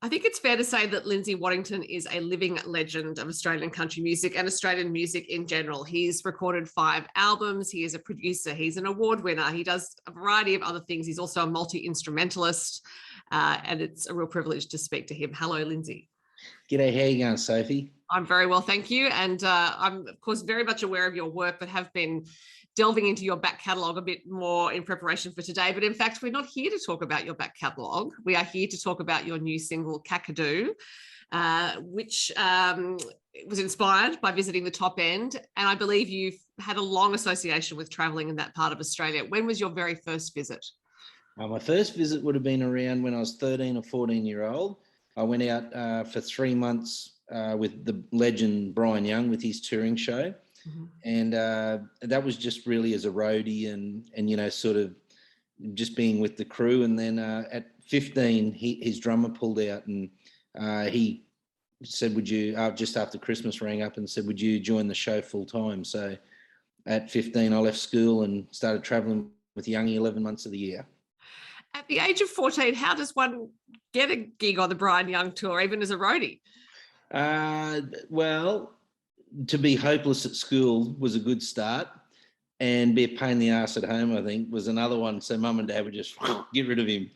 I think it's fair to say that Lindsay Waddington is a living legend of Australian country music and Australian music in general. He's recorded 5 albums. He is a producer. He's an award winner. He does a variety of other things. He's also a multi-instrumentalist, and it's a real privilege to speak to him. Hello, Lindsay. G'day, how you going, Sophie? I'm very well, thank you. And I'm, of course, very much aware of your work, but have been delving into your back catalogue a bit more in preparation for today. But in fact, we're not here to talk about your back catalogue. We are here to talk about your new single, Kakadu, which was inspired by visiting the top end. And I believe you've had a long association with travelling in that part of Australia. When was your very first visit? My first visit would have been around when I was 13 or 14-year-old. I went out for 3 months with the legend Brian Young with his touring show. Mm-hmm. And that was just really as a roadie and you know, sort of just being with the crew. And then at 15, his drummer pulled out and he said, would you, just after Christmas, rang up and said, would you join the show full time? So at 15, I left school and started traveling with Youngie 11 months of the year. At the age of 14, how does one get a gig on the Brian Young tour, even as a roadie? Well, to be hopeless at school was a good start, and be a pain in the ass at home, I think, was another one. So mum and dad would just get rid of him.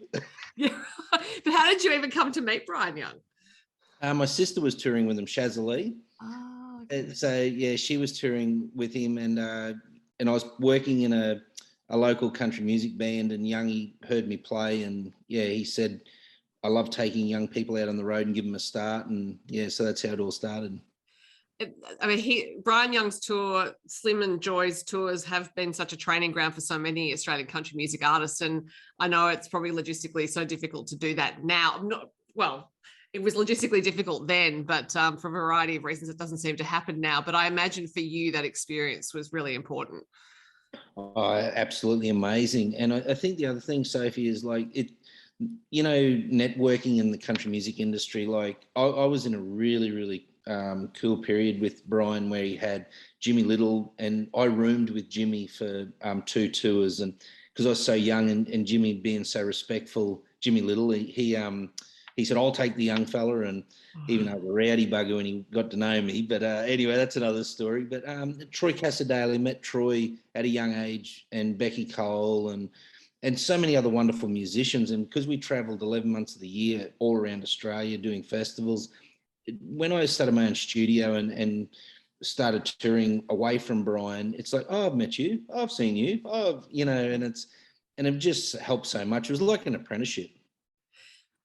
Yeah. But how did you even come to meet Brian Young? My sister was touring with him, Shazza. Oh, okay. So yeah, she was touring with him, and I was working in a local country music band, and Youngie heard me play, and yeah, he said, I love taking young people out on the road and give them a start. And yeah, so that's how it all started. I mean, Brian Young's tour, Slim and Joy's tours have been such a training ground for so many Australian country music artists. And I know it's probably logistically so difficult to do that now. It was logistically difficult then, but for a variety of reasons, it doesn't seem to happen now. But I imagine for you, that experience was really important. Oh, absolutely amazing. And I think the other thing, Sophie, is like it, you know, networking in the country music industry. Like I was in a really, really cool period with Brian where he had Jimmy Little, and I roomed with Jimmy for 2 tours. And because I was so young and Jimmy being so respectful, Jimmy Little, he said, I'll take the young fella, and even though a rowdy bugger when he got to know me. But anyway, that's another story. But Troy Casadale, met Troy at a young age, and Becky Cole, and so many other wonderful musicians. And because we travelled 11 months of the year all around Australia doing festivals, when I started my own studio and started touring away from Brian, it's like, oh, I've met you, I've seen you, you know, and it just helped so much. It was like an apprenticeship.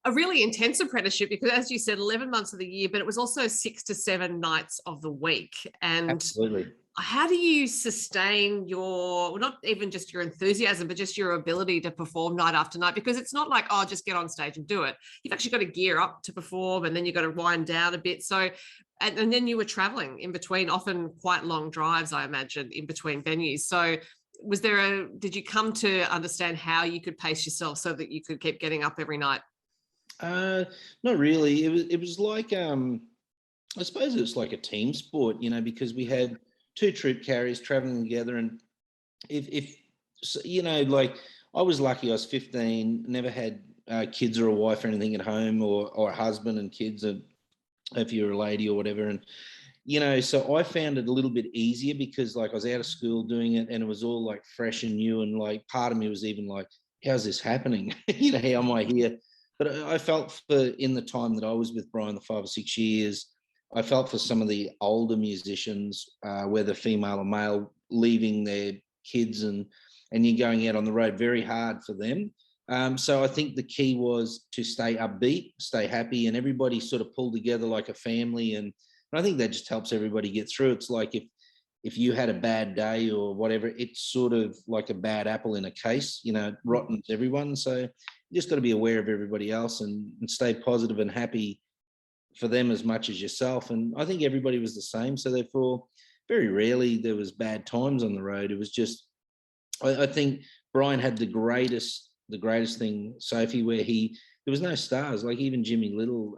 A really intense apprenticeship because, as you said, 11 months of the year, but it was also 6 to 7 nights of the week. And absolutely. How do you sustain your, well, not even just your enthusiasm, but just your ability to perform night after night? Because it's not like, oh, just get on stage and do it. You've actually got to gear up to perform, and then you've got to wind down a bit. So, and then you were traveling in between, often quite long drives, I imagine, in between venues. So did you come to understand how you could pace yourself so that you could keep getting up every night? Not really. It was like, I suppose it was like a team sport, you know, because we had 2 troop carriers traveling together. And if you know, like I was lucky, I was 15, never had kids or a wife or anything at home, or a husband and kids, if you're a lady or whatever. And, you know, so I found it a little bit easier because like I was out of school doing it, and it was all like fresh and new. And like part of me was even like, how's this happening? You know, how am I here? But I felt in the time that I was with Brian, the 5 or 6 years, I felt for some of the older musicians, whether female or male, leaving their kids and you're going out on the road, very hard for them. So I think the key was to stay upbeat, stay happy, and everybody sort of pulled together like a family. And I think that just helps everybody get through. It's like if you had a bad day or whatever, it's sort of like a bad apple in a case, you know, it rottens everyone. So you just got to be aware of everybody else and stay positive and happy for them as much as yourself. And I think everybody was the same. So therefore, very rarely there was bad times on the road. It was just, I think Brian had the greatest thing, Sophie, where there was no stars. Like even Jimmy Little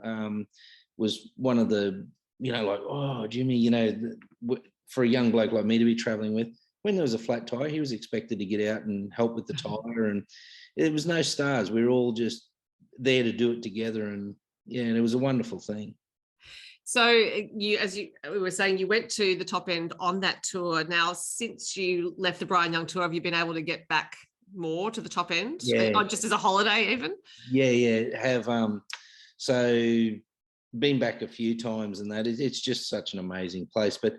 was one of the, you know, like, oh, Jimmy, you know, for a young bloke like me to be traveling with, when there was a flat tire, he was expected to get out and help with the tire. And there was no stars. We were all just there to do it together. And yeah, and it was a wonderful thing. So you, as you we were saying, you went to the top end on that tour. Now, since you left the Brian Young tour, have you been able to get back more to the top end? Yeah, Or just as a holiday even? yeah. Have so been back a few times, and it's just such an amazing place. But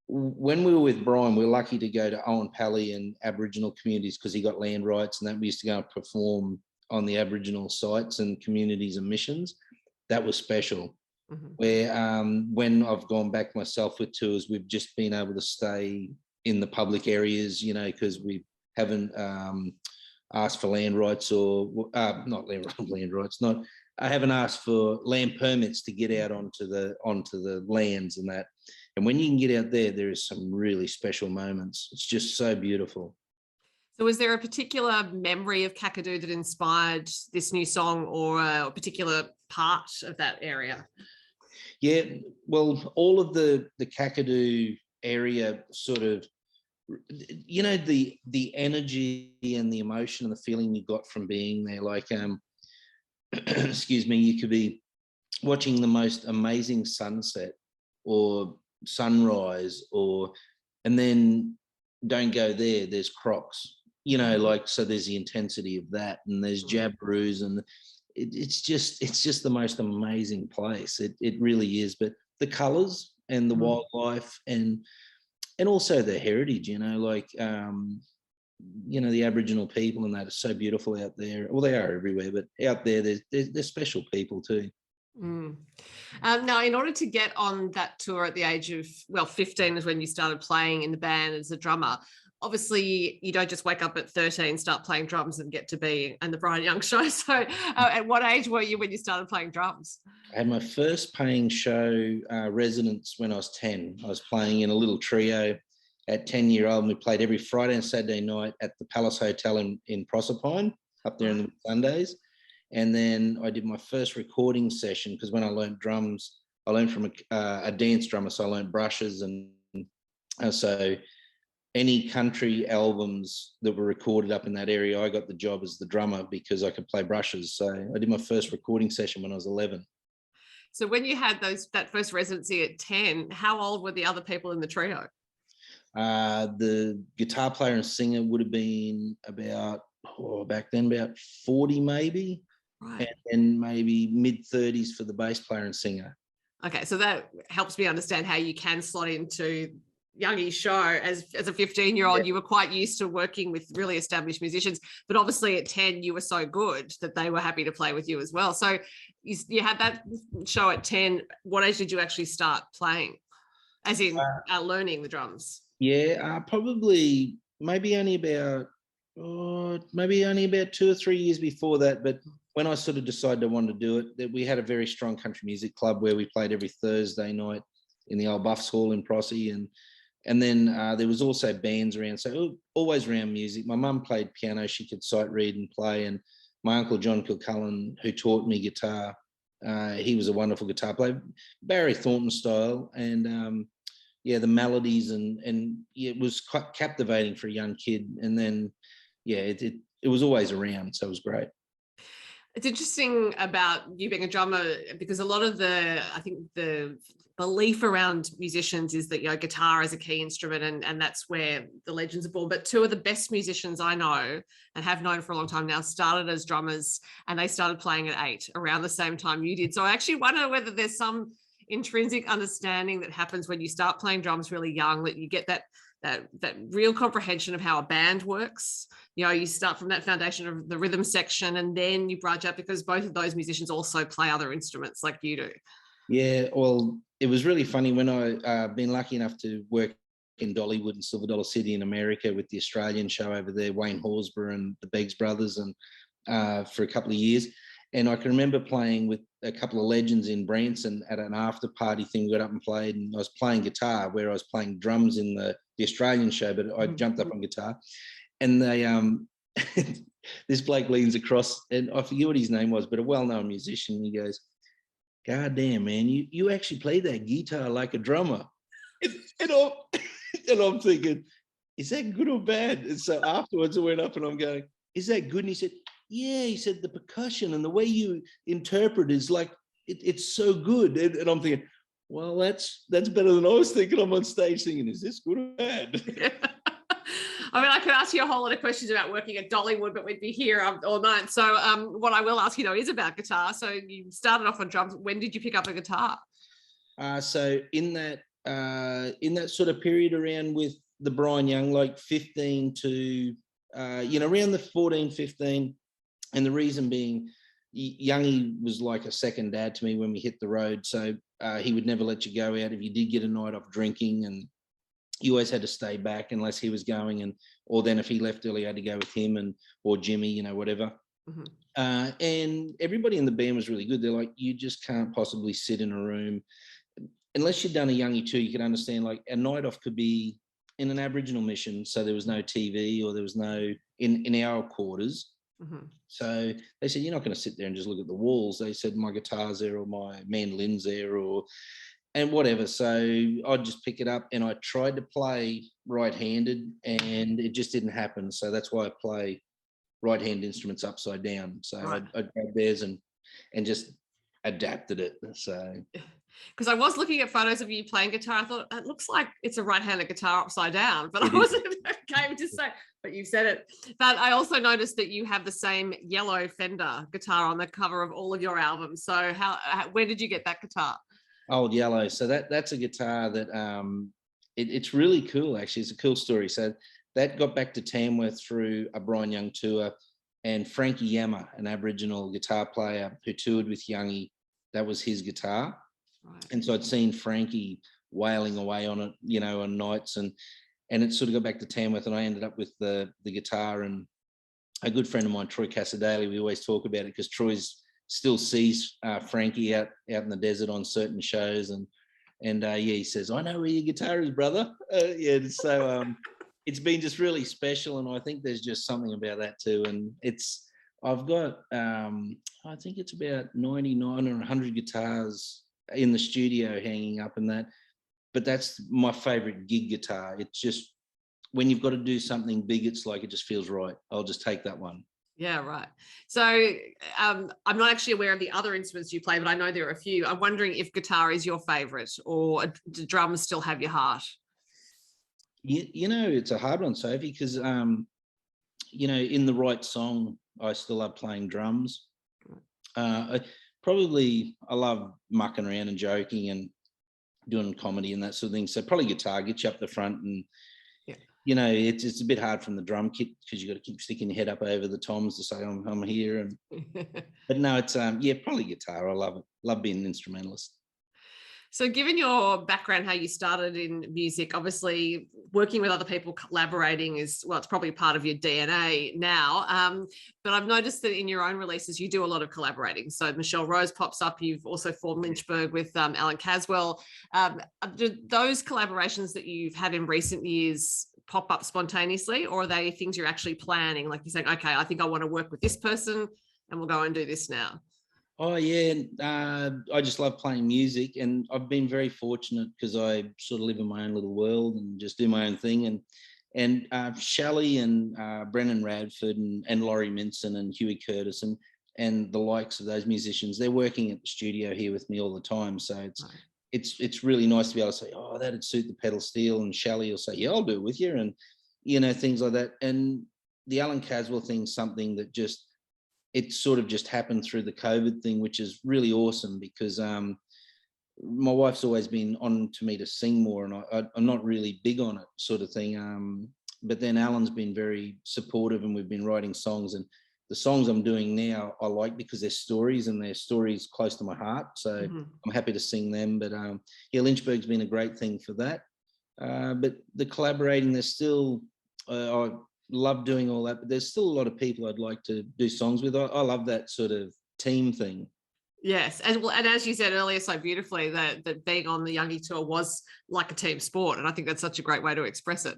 when we were with Brian, we were lucky to go to Owen Pally and Aboriginal communities because he got land rights, and that we used to go and perform on the Aboriginal sites and communities and missions. That was special. Mm-hmm. Where when I've gone back myself with tours, we've just been able to stay in the public areas, you know, because we haven't asked for land rights or not land rights. I haven't asked for land permits to get out onto the lands and that. And when you can get out there, there is some really special moments. It's just so beautiful. So was there a particular memory of Kakadu that inspired this new song, or a particular part of that area? Yeah, well, all of the Kakadu area sort of, you know, the energy and the emotion and the feeling you got from being there. Like, excuse me, you could be watching the most amazing sunset or sunrise, and then don't go there. There's crocs, you know, like, so there's the intensity of that, and there's jabberoos, and it's just the most amazing place. It really is. But the colours and the wildlife and also the heritage, you know, like you know, the Aboriginal people and that are so beautiful out there. Well, they are everywhere, but out there, they're special people too. Now, in order to get on that tour at the age of, 15 is when you started playing in the band as a drummer. Obviously, you don't just wake up at 13, start playing drums and get to be in the Brian Young show. So at what age were you when you started playing drums? I had my first paying show residence when I was 10. I was playing in a little trio at 10-year-old, and we played every Friday and Saturday night at the Palace Hotel in Proserpine, up there in the Sundays. And then I did my first recording session, because when I learned drums, I learned from a dance drummer, so I learned brushes, and so any country albums that were recorded up in that area, I got the job as the drummer because I could play brushes. So I did my first recording session when I was 11. So when you had that first residency at 10, how old were the other people in the trio? The guitar player and singer would have been about, back then, about 40 maybe, right. and maybe mid-30s for the bass player and singer. Okay, so that helps me understand how you can slot into Youngie's show. As a 15-year-old, yeah. You were quite used to working with really established musicians, but obviously at 10 you were so good that they were happy to play with you as well. So you had that show at 10. What age did you actually start playing, as in learning the drums? Yeah, probably maybe only about 2 or 3 years before that. But when I sort of decided I wanted to do it, that we had a very strong country music club where we played every Thursday night in the old Buffs Hall in Prossie, and then there was also bands around, so always around music. My mum played piano; she could sight read and play, and my uncle John Kilcullen, who taught me guitar, he was a wonderful guitar player, Barry Thornton style, and yeah, the melodies and it was quite captivating for a young kid. And then, yeah, it was always around, so it was great. It's interesting about you being a drummer, because a lot of I think the belief around musicians is that, you know, guitar is a key instrument, and that's where the legends are born. But two of the best musicians I know and have known for a long time now started as drummers, and they started playing at 8, around the same time you did. So I actually wonder whether there's some intrinsic understanding that happens when you start playing drums really young, that you get that real comprehension of how a band works. You know, you start from that foundation of the rhythm section, and then you branch out, because both of those musicians also play other instruments like you do. Yeah, well, it was really funny when I've been lucky enough to work in Dollywood and Silver Dollar City in America with the Australian show over there, Wayne Horsburgh and the Beggs Brothers, and for a couple of years. And I can remember playing with a couple of legends in Branson at an after party thing. We got up and played, and I was playing guitar where I was playing drums in the Australian show, but I jumped up on guitar, and they this bloke leans across, and I forget what his name was, but a well-known musician. He goes, "God damn, man, you actually play that guitar like a drummer." And I'm thinking, is that good or bad? And so afterwards I went up and I'm going, is that good? And he said, yeah, he said, the percussion and the way you interpret is like it's so good. And I'm thinking, well, that's better than I was thinking. I'm on stage thinking, is this good or bad? I mean, I could ask you a whole lot of questions about working at Dollywood, but we'd be here all night. So what I will ask you, though, is about guitar. So you started off on drums. When did you pick up a guitar? So in that sort of period around with the Brian Young, like 15 to, around the 14, 15. And the reason being, Youngie was like a second dad to me when we hit the road. So he would never let you go out if you did get a night off drinking, and you always had to stay back unless he was going, or then if he left early, I had to go with him or Jimmy, whatever. Mm-hmm. And everybody in the band was really good. They're like, you just can't possibly sit in a room unless you'd done a Youngie too. You could understand, like, a night off could be in an Aboriginal mission, so there was no TV, or there was no in our quarters. Mm-hmm. So they said, you're not going to sit there and just look at the walls. They said, my guitar's there, or my mandolin's there, and whatever. So I'd just pick it up, and I tried to play right-handed, and it just didn't happen. So that's why I play right-hand instruments upside down. So Right. I'd grab theirs and just adapted it. So because I was looking at photos of you playing guitar, I thought it looks like it's a right-handed guitar upside down, but I wasn't okay to say. But you said it. But I also noticed that you have the same yellow Fender guitar on the cover of all of your albums. So where did you get that guitar? Old Yellow. So that's a guitar that it's really cool, actually. It's a cool story. So that got back to Tamworth through a Brian Young tour, and Frankie Yammer, an Aboriginal guitar player who toured with Youngie, that was his guitar. Right. And so I'd seen Frankie wailing away on it, on nights, and it sort of got back to Tamworth, and I ended up with the guitar. And a good friend of mine, Troy Casadale, we always talk about it because Troy's still sees Frankie out in the desert on certain shows, and he says, I know where your guitar is, brother. So it's been just really special, and I think there's just something about that too. And I've got I think it's about 99 or 100 guitars in the studio hanging up, and that, but that's my favorite gig guitar. It's just, when you've got to do something big, it's like, it just feels right. I'll just take that one. Yeah, right. So I'm not actually aware of the other instruments you play, but I know there are a few. I'm wondering if guitar is your favorite, or do drums still have your heart? It's a hard one, Sophie, because, in the right song, I still love playing drums. I love mucking around and joking and doing comedy and that sort of thing. So probably guitar gets you up the front, and it's a bit hard from the drum kit because you got to keep sticking your head up over the toms to say I'm here. But no, it's probably guitar. I love it. Love being an instrumentalist. So given your background, how you started in music, obviously working with other people, collaborating it's probably part of your DNA now. But I've noticed that in your own releases, you do a lot of collaborating. So Michelle Rose pops up. You've also formed Lynchburg with Alan Caswell. Do those collaborations that you've had in recent years pop up spontaneously, or are they things you're actually planning? Like you're saying, okay, I think I want to work with this person and we'll go and do this now. Oh yeah, I just love playing music, and I've been very fortunate because I sort of live in my own little world and just do my own thing. And Shelley and Brennan Radford and Laurie Minson and Huey Curtis and the likes of those musicians, they're working at the studio here with me all the time. So it's really nice to be able to say, oh, that'd suit the pedal steel, and Shelley will say, yeah, I'll do it with you, and things like that. And the Alan Caswell thing's something that it sort of just happened through the COVID thing, which is really awesome because my wife's always been on to me to sing more, and I'm not really big on it sort of thing. But then Alan's been very supportive, and we've been writing songs, and the songs I'm doing now I like because they're stories, and they're stories close to my heart. So I'm happy to sing them. But Lynchburg's been a great thing for that. But the collaborating, there's still, I love doing all that, but there's still a lot of people I'd like to do songs with. I love that sort of team thing. Yes, and as you said earlier so beautifully, that being on the Youngie tour was like a team sport, and I think that's such a great way to express it.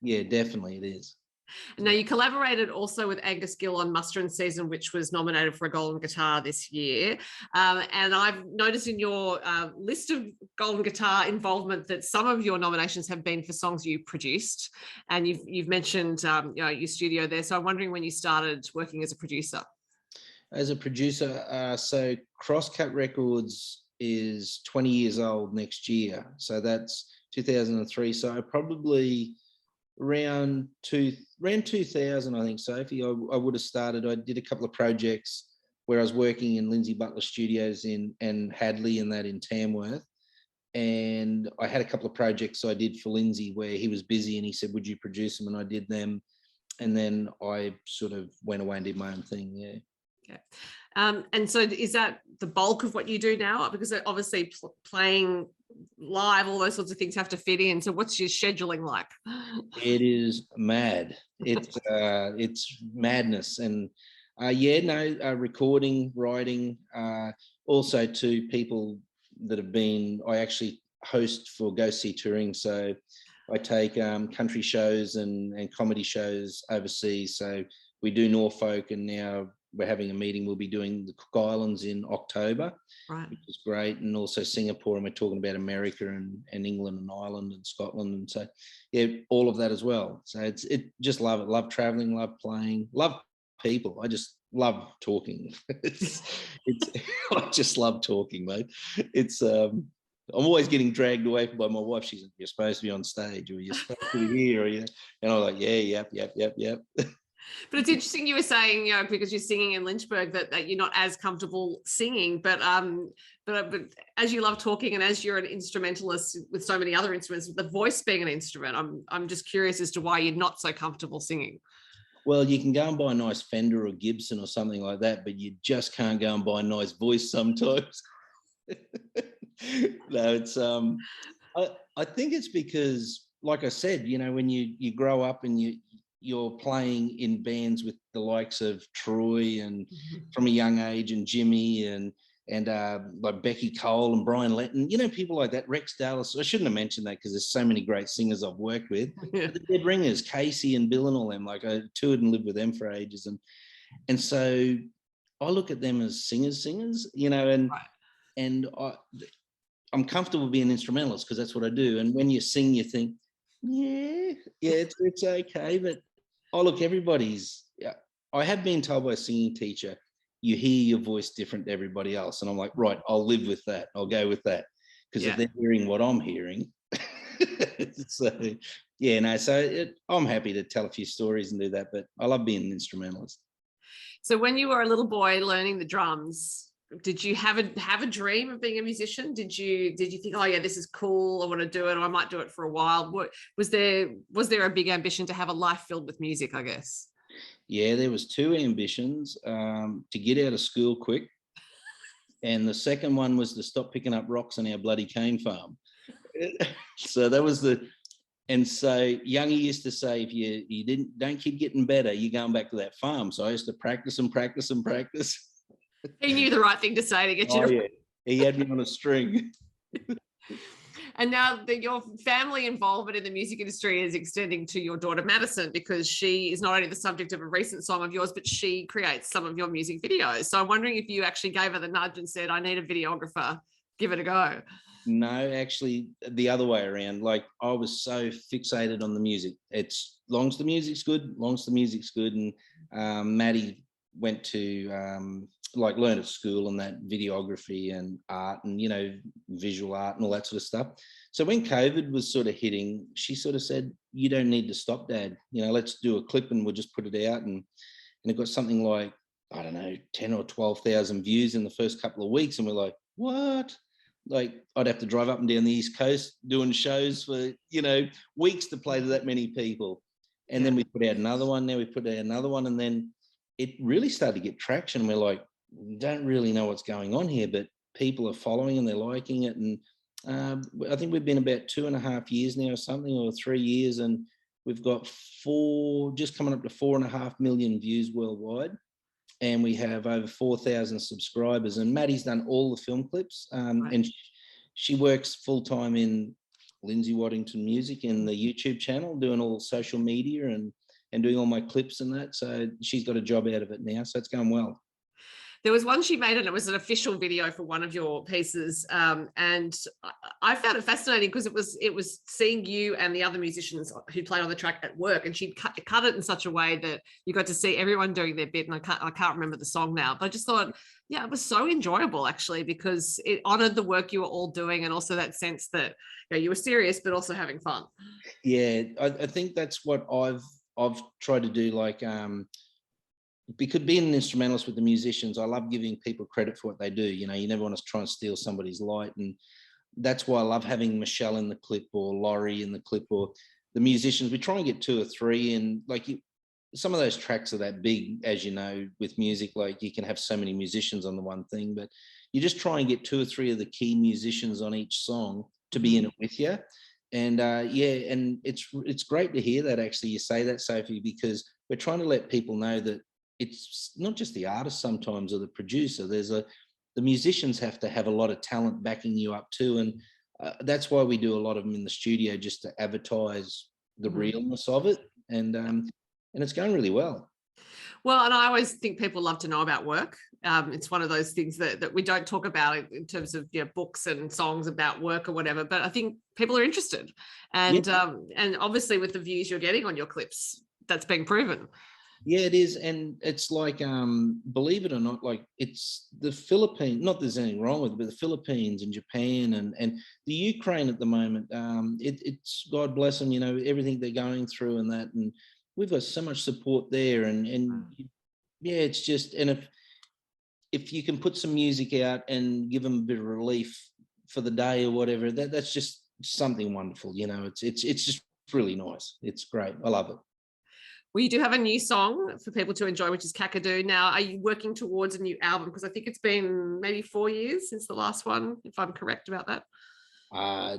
Yeah, definitely it is. Now, you collaborated also with Angus Gill on Muster and Season, which was nominated for a Golden Guitar this year. And I've noticed in your list of Golden Guitar involvement that some of your nominations have been for songs you produced. And you've mentioned your studio there. So I'm wondering when you started working as a producer. As a producer, so Crosscut Records is 20 years old next year. So that's 2003. So probably around 2000, I think, Sophie, I would have started. I did a couple of projects where I was working in Lindsay Butler Studios and Hadley and that in Tamworth. And I had a couple of projects I did for Lindsay where he was busy and he said, would you produce them? And I did them. And then I sort of went away and did my own thing. Yeah. Okay. And so is that the bulk of what you do now? Because obviously playing live, all those sorts of things have to fit in. So what's your scheduling like? It is mad. It's madness. And recording, writing, also to people that have been, I actually host for Go See Touring. So I take country shows and comedy shows overseas. So we do Norfolk, and now we're having a meeting. We'll be doing the Cook Islands in October, right, which is great. And also Singapore, and we're talking about America and England and Ireland and Scotland. And so, yeah, all of that as well. So just love it. Love traveling, love playing, love people. I just love talking. I just love talking, mate. I'm always getting dragged away by my wife. She's, you're supposed to be on stage, or you're supposed to be here, or and I'm like, yeah, yep. But it's interesting you were saying, because you're singing in Lynchburg, that you're not as comfortable singing, but as you love talking and as you're an instrumentalist with so many other instruments, the voice being an instrument, I'm just curious as to why you're not so comfortable singing. Well, you can go and buy a nice Fender or Gibson or something like that, but you just can't go and buy a nice voice sometimes. No, it's I think it's because, like I said, when you grow up and you're playing in bands with the likes of Troy and from a young age, and Jimmy and like Becky Cole and Brian Letton, people like that, Rex Dallas. I shouldn't have mentioned that because there's so many great singers I've worked with. Yeah. The Dead Ringers, Casey and Bill and all them, like I toured and lived with them for ages. And so I look at them as singers, and right. and I'm comfortable being an instrumentalist because that's what I do. And when you sing, you think, yeah, it's okay. But look, I have been told by a singing teacher, you hear your voice different to everybody else. And I'm like, right, I'll live with that. I'll go with that. Because if they're hearing what I'm hearing, I'm happy to tell a few stories and do that, but I love being an instrumentalist. So when you were a little boy learning the drums, did you have a dream of being a musician? Did you think, oh yeah, this is cool, I want to do it, or I might do it for a while? What was there a big ambition to have a life filled with music, I guess? Yeah, there was two ambitions, to get out of school quick, and the second one was to stop picking up rocks on our bloody cane farm. So that was and so Youngie used to say, if you don't keep getting better, you're going back to that farm. So I used to practice and practice and practice. He knew the right thing to say to get you. Yeah, he had me on a string. And now your family involvement in the music industry is extending to your daughter Madison, because she is not only the subject of a recent song of yours, but she creates some of your music videos. So I'm wondering if you actually gave her the nudge and said, I need a videographer, give it a go. No, actually the other way around. Like, I was so fixated on the music. It's long as the music's good. And Maddie went to learn at school and that videography and art and visual art and all that sort of stuff. So when COVID was sort of hitting, she sort of said, you don't need to stop, Dad, let's do a clip and we'll just put it out. And it got something like, I don't know, 10 or 12,000 views in the first couple of weeks. And we're like, what? Like, I'd have to drive up and down the East Coast doing shows for weeks to play to that many people. And then we put out another one. Now we put out another one, and then it really started to get traction. We're like, we don't really know what's going on here, but people are following and they're liking it. And I think we've been about 2.5 years now, or something, or 3 years, and we've got just coming up to 4.5 million views worldwide, and we have over 4,000 subscribers. And Maddie's done all the film clips, and she works full time in Lindsay Waddington Music in the YouTube channel, doing all social media and doing all my clips and that. So she's got a job out of it now, so it's going well. There was one she made, and it was an official video for one of your pieces. And I found it fascinating because it was seeing you and the other musicians who played on the track at work, and she'd cut it in such a way that you got to see everyone doing their bit. And I can't remember the song now, but I just thought, yeah, it was so enjoyable actually, because it honored the work you were all doing, and also that sense that you were serious but also having fun. Yeah, I think that's what I've tried to do. Like, because being an instrumentalist with the musicians, I love giving people credit for what they do. You never want to try and steal somebody's light, and that's why I love having Michelle in the clip, or Laurie in the clip, or the musicians. We try and get 2 or 3, and like some of those tracks are that big, as you know, with music. Like, you can have so many musicians on the one thing, but you just try and get 2 or 3 of the key musicians on each song to be in it with you. And yeah, and it's great to hear that actually you say that, Sophie, because we're trying to let people know that it's not just the artist sometimes, or the producer. The musicians have to have a lot of talent backing you up too, and that's why we do a lot of them in the studio, just to advertise the realness of it, and it's going really well. Well, and I always think people love to know about work. It's one of those things that we don't talk about in terms of books and songs about work or whatever, but I think people are interested, and and obviously with the views you're getting on your clips, that's being proven. Yeah, it is. And it's like, believe it or not, like, it's the Philippines, not there's anything wrong with it, but the Philippines and Japan and the Ukraine at the moment, it's, God bless them, everything they're going through and that. And we've got so much support there. And yeah, it's just, and if you can put some music out and give them a bit of relief for the day or whatever, that's just something wonderful. It's just really nice. It's great. I love it. Well, you do have a new song for people to enjoy, which is Kakadu. Now, are you working towards a new album? Because I think it's been maybe 4 years since the last one, if I'm correct about that.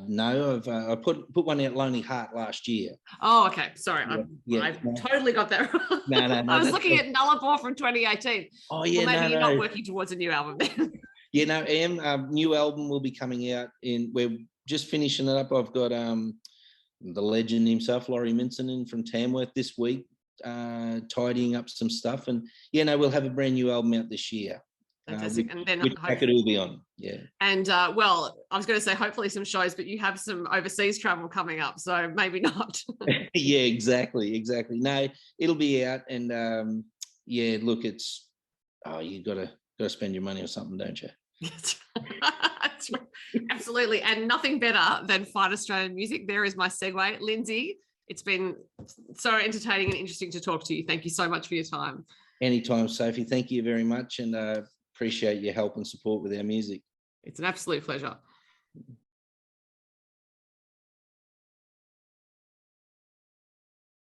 No, I put one out, Lonely Heart, last year. Oh, okay. Sorry. Yeah, I totally got that wrong. No, I was looking at Nullarbor from 2018. Oh, yeah, well, maybe you're not working towards a new album then. Yeah, no, I am. New album will be coming out we're just finishing it up. I've got the legend himself, Laurie Minson, in from Tamworth this week, tidying up some stuff, and we'll have a brand new album out this year. Fantastic. And then Kakadu will be on. Yeah. And well, I was going to say hopefully some shows, but you have some overseas travel coming up, so maybe not. Yeah, exactly. No, it'll be out, and yeah, look, it's you gotta spend your money or something, don't you? Absolutely. And nothing better than fine Australian music. There is my segue. Lindsay, it's been so entertaining and interesting to talk to you. Thank you so much for your time. Anytime, Sophie. Thank you very much, and appreciate your help and support with our music. It's an absolute pleasure.